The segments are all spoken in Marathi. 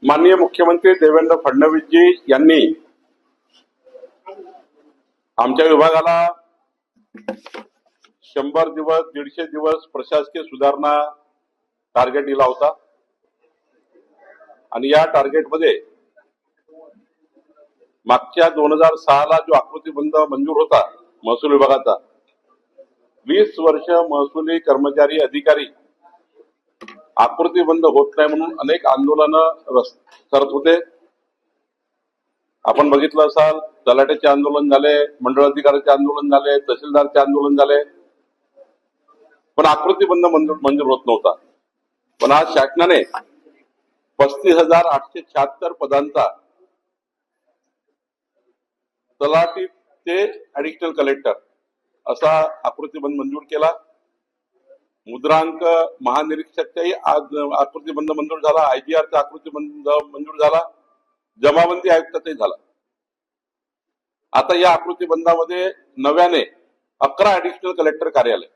माननीय मुख्यमंत्री देवेंद्र फडणवीसजी यांनी आमच्या विभागाला 100 दिवस 150 दिवस प्रशासकीय सुधारणा टार्गेट दिला होता आणि या टार्गेटमध्ये मागच्या 2006 ला जो आकृतीबंध मंजूर होता महसूल विभागाचा 20 वर्ष महसुली कर्मचारी अधिकारी आकृतीबंद होत नाही म्हणून अनेक आंदोलनं करत होते। आपण बघितलं असाल तलाठ्याचे आंदोलन झाले, मंडळ अधिकाऱ्याचे आंदोलन झाले, तहसीलदारचे आंदोलन झाले, पण आकृतीबंद मंजूर होत नव्हता। पण आज शासनाने 35,876 पदांचा तलाठी ते ऍडिशनल कलेक्टर असा आकृतीबंद मंजूर केला। मुद्रांक महानिरीक्षकचाही आज आकृतीबंद मंजूर झाला, आयजीआरचा आकृतीबंद मंजूर झाला, जमाबंदी आयुक्ताचाही झाला। आता या आकृतीबंदामध्ये नव्याने 11 ऍडिशनल कलेक्टर कार्यालय,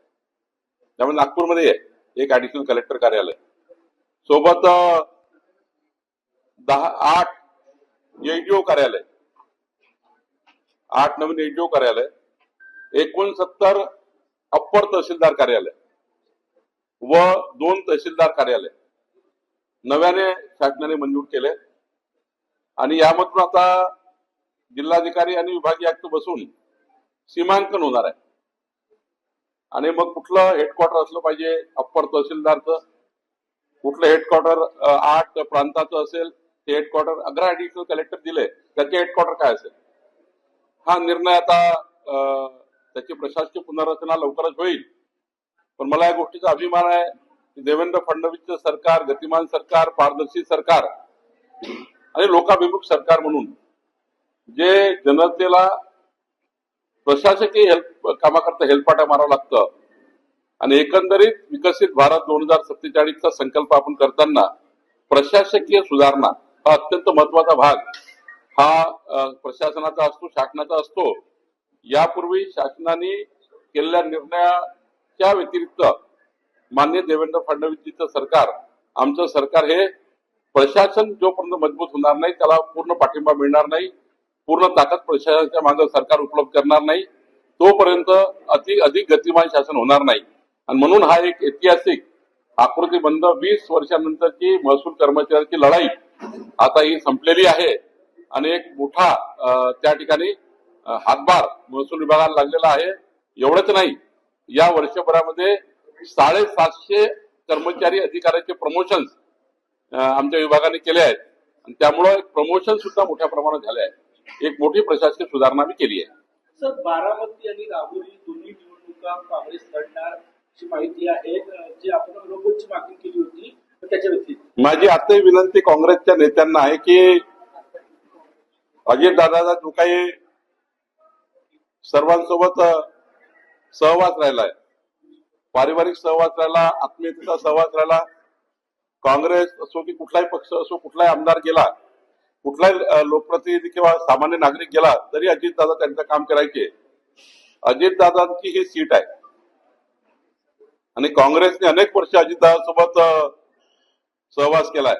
त्यामुळे नागपूरमध्ये आहे एक ऍडिशनल कलेक्टर कार्यालय, सोबत 8 एडीओ कार्यालय, 8 नवीन एडीओ कार्यालय, 69 अप्पर तहसीलदार कार्यालय व 2 तहसीलदार कार्यालय नव्याने शासनाने मंजूर केले। आणि यामधून आता जिल्हाधिकारी आणि विभागीय आयुक्त बसून सीमांकन होणार आहे आणि मग कुठलं हेडक्वार्टर असलं पाहिजे अप्पर तहसीलदारचं, कुठलं हेडक्वार्टर 8 प्रांताचं असेल ते हेडक्वार्टर, 11 ऍडिशनल कलेक्टर दिले त्याचे हेडक्वार्टर काय असेल हा निर्णय आता त्याची प्रशासकीय पुनर्रचना लवकरच होईल। पण मला या गोष्टीचा अभिमान आहे की देवेंद्र फडणवीसचं सरकार गतिमान सरकार, पारदर्शी सरकार आणि लोकाभिमुख सरकार म्हणून जे जनतेला प्रशासकीय कामाकरता हेलपाटा मारावं लागतं आणि एकंदरीत विकसित भारत 2047चा संकल्प आपण करताना प्रशासकीय सुधारणा हा अत्यंत महत्वाचा भाग हा प्रशासनाचा असतो, शासनाचा असतो। यापूर्वी शासनाने केलेल्या निर्णयाच्या व्यतिरिक्त माननीय देवेंद्र फडणवीसजीचं सरकार, आमचं सरकार हे प्रशासन जोपर्यंत मजबूत होणार नाही त्याला पूर्ण पाठिंबा मिळणार नाही, पूर्ण ताकद प्रशासनाच्या मागे सरकार उपलब्ध करणार नाही तोपर्यंत अधिक गतिमान शासन होणार नाही। आणि म्हणून हा एक ऐतिहासिक आकृतीबंद 20 वर्षानंतरची महसूल कर्मचाऱ्यांची लढाई आता ही संपलेली आहे आणि एक मोठा त्या ठिकाणी हातभार महसूल विभागाला लागलेला आहे। एवढंच नाही, या वर्षभरामध्ये 750 कर्मचारी अधिकाऱ्याचे प्रमोशन आमच्या विभागाने केले आहेत आणि त्यामुळे प्रमोशन सुद्धा मोठ्या प्रमाणात झाले आहे। एक मोठी प्रशासकीय सुधारणा मी केली आहे। सर, बारामती आणि राहुरी दोन्ही निवडणुका काँग्रेस लढणार अशी माहिती आहे, जी आपण लोकांची मागणी केली होती त्याच्या व्यतिरिक्त माझी आताही विनंती काँग्रेसच्या नेत्यांना आहे की अजितदादाचा जो काही सर्वांसोबत सहवास राहिलाय, पारिवारिक सहवास राहिला, आत्मीयतेचा सहवास राहिला, काँग्रेस असो की कुठलाही पक्ष असो, कुठलाही आमदार गेला, कुठलाही लोकप्रतिनिधी किंवा सामान्य नागरिक गेला तरी अजितदादा त्यांचं काम करायचे। अजितदादांची ही सीट आहे आणि काँग्रेसने अनेक वर्ष अजितदादासोबत सहवास केलाय।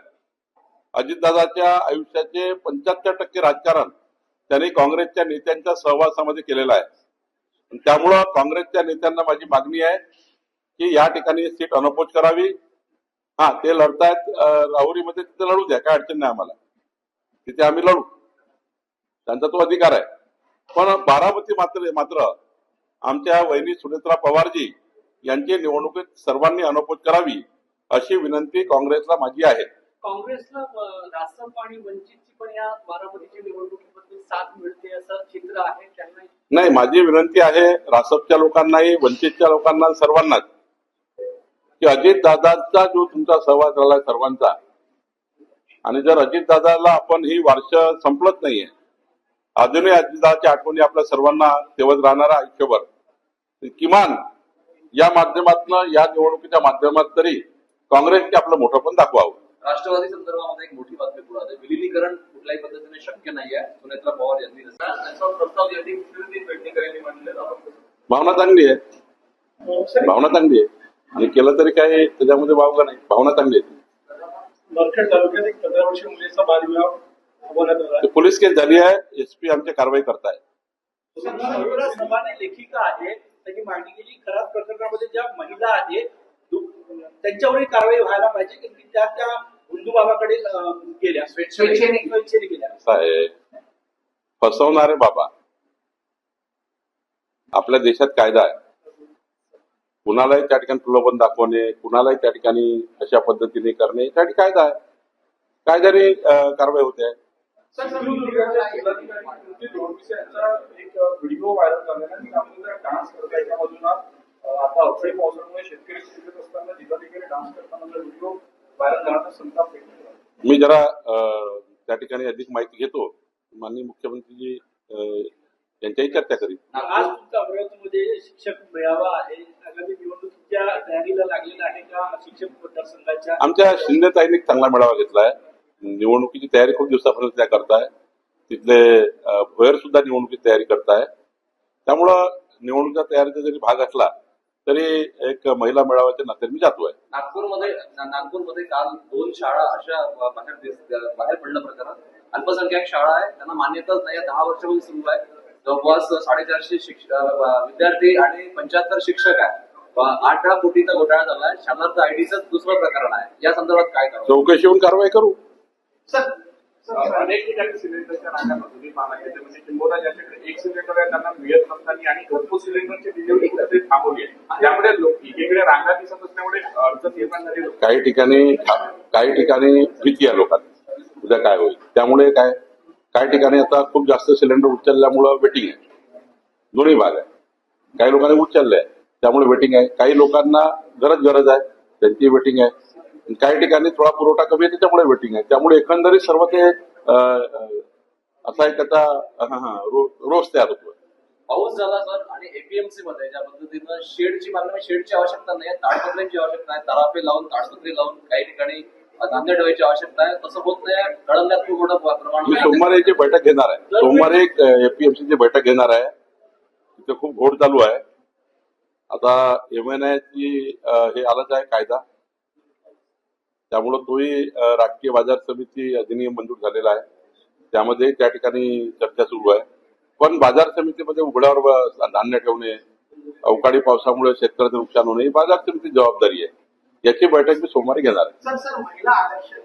अजितदादाच्या आयुष्याचे 75% राजकारण त्यांनी काँग्रेसच्या नेत्यांच्या सहवासामध्ये केलेलं आहे। त्यामुळं काँग्रेसच्या नेत्यांना माझी मागणी आहे की या ठिकाणी सीट अनअपोज करावी। हा, ते लढतायत राहुरीमध्ये, तिथे लढू द्या, काय अडचण नाही आम्हाला, तिथे आम्ही लढू, त्यांचा तो अधिकार आहे। पण बारामती मात्र आमच्या वहिनी सुनेत्रा पवारजी यांची निवडणुकीत सर्वांनी अनअपोज करावी अशी विनंती काँग्रेसला माझी आहे। काँग्रेसला रासप आणि वंचितची पण या बारामतीच्या निवडणुकीमध्ये साथ मिळते असं चित्र आहे त्यांना? नाही, माझी विनंती आहे रासपच्या लोकांनाही, वंचितच्या लोकांना, सर्वांनाच की अजितदादांचा जो तुमचा सहवास झाला सर्वांचा, आणि जर अजितदादाला आपण ही वारश संपलत नाहीये, अजूनही अजितदादाच्या आठवणी आपल्या सर्वांना तेवढ राहणारा आयुष्यभर, किमान या माध्यमातून या निवडणुकीच्या माध्यमात तरी काँग्रेसने आपलं मोठं पण दाखवावं। राष्ट्रवादी संदर्भामध्ये एक मोठी बातमी पुढे आली, विलिनीकरण कुठल्याही पद्धतीने शक्य नाही आहे, सुनेत्रा पवार यांनी प्रस्ताव यांनी पेडणेकर यांनी मांडले। भावना चांगली आहे, भावना चांगली आहे आणि केलं तरी काय त्याच्यामध्ये वावलं नाही, भावना चांगली आहे। नरखेड तालुक्यात एक 15 वर्षीय मुलीचा बालविवाह होण्यात आला ते पोलीस केस झाली आहे, एसपी आमची कारवाई करताय. सभाने लेखिका आहेत त्यांनी मांडणी केली खराब प्रकरणामध्ये ज्या महिला आहेत त्यांच्यावरही कारवाई व्हायला पाहिजे कारण की त्या हिंदू बाबाकडे गेल्या स्वेच्छेने गेल्या. असं आहे, फसवणारे बाबा. आपल्या देशात कायदा आहे, कुणालाही त्या ठिकाणी प्रलोभन दाखवणे, कुणालाही त्या ठिकाणी अशा पद्धतीने करणे, त्यासाठी कायदा आहे. कायद्याने कारवाई होते आहे. सिंधुदुर्गाच्या जिल्हाधिकारी दोनविसे यांचा एक व्हिडिओ व्हायरल झालेला आहे. त्यामध्ये डान्स करता एका बाजूला आता अवकाळी पावसामुळे शेतकरी शिकत असताना जिल्हाधिकारी डान्स करताना व्हिडिओ व्हायरल झाला, संताप व्यक्त केला. मी जरा त्या ठिकाणी अधिक माहिती घेतो, माननीय मुख्यमंत्रीजी यांच्याही चर्चा करीन. आज तुमचा अमरावतीमध्ये शिक्षक मेळावा आहे, आगामी निवडणुकीच्या तयारीला लागलेला आहे का शिक्षक मतदारसंघाच्या? आमच्या शिंदेताईंनी एक चांगला मेळावा घेतलाय. निवडणुकीची तयारी खूप दिवसापर्यंत त्या करताय. तिथले भोयर सुद्धा निवडणुकीची तयारी करताय. त्यामुळं निवडणुकीच्या तयारीचा जरी भाग असला तरी एक महिला मेळाव्याच्या नात्याने मी जातोय. नागपूरमध्ये काल 2 शाळा अशा बाहेर पडलं प्रकरण. अल्पसंख्याक शाळा आहे, त्यांना मान्यताच नाही. 10 वर्षापासून सुरू आहे. जवळपास 450 विद्यार्थी आणि 75 शिक्षक आहे. 8 कोटीचा घोटाळा झालाय. शाळांचं आयडीचं दुसरं प्रकरण आहे. या संदर्भात काय करावं? चौकशी होऊन कारवाई करू. अनेक ठिकाणी सिलेंडरच्या रांगा तुम्ही मागायचे म्हणजे किंबहुना ज्याच्याकडे एक सिलेंडर आहे त्यांना मिळत नसताना आणि घरपोच सिलेंडरची डिलिव्हरी कुठेतरी थांबवली आहे. त्यामुळे एकीकडे रांगा दिसत असल्यामुळे अडचण निर्माण झाली. काही ठिकाणी भीती आहे लोकांना, उद्या काय होईल. त्यामुळे काही ठिकाणी आता खूप जास्त सिलेंडर उचलल्यामुळं वेटिंग आहे. दोन्ही भाग आहे. काही लोकांनी उचलले आहे त्यामुळे वेटिंग आहे. काही लोकांना गरज आहे त्यांची वेटिंग आहे. काही ठिकाणी थोडा पुरवठा कमी आहे त्याच्यामुळे वेटिंग आहे. त्यामुळे एकंदरीत सर्व ते असा एक त्याचा रोज तयार होतो. पाऊस झाला सर आणि एपीएमसी मध्ये ज्या पद्धतीनं शेडची आवश्यकता नाही, ताडपत्र्यांची आवश्यकता आहे. तराफे लावून ताडपत्री लावून काही ठिकाणी धान्य ठेवायची आवश्यकता आहे. तसं होत नाही. कळंब्यात खूप मोठं प्रमाण. मी सोमवारी याची बैठक घेणार आहे. सोमवारी एक एपीएमसीची बैठक घेणार आहे. तिथे खूप घोड चालू आहे. आता MNIची हे आलंच आहे कायदा, त्यामुळं तोही राष्ट्रीय बाजार समिती अधिनियम मंजूर झालेला आहे. त्यामध्ये त्या ठिकाणी चर्चा सुरू आहे. पण बाजार समितीमध्ये उघड्यावर धान्य ठेवणे, अवकाळी पावसामुळे शेतकऱ्याचं नुकसान होणे ही बाजार समितीची जबाबदारी आहे. याची बैठक मी सोमवारी घेणार आहे. सर महिला आरक्षण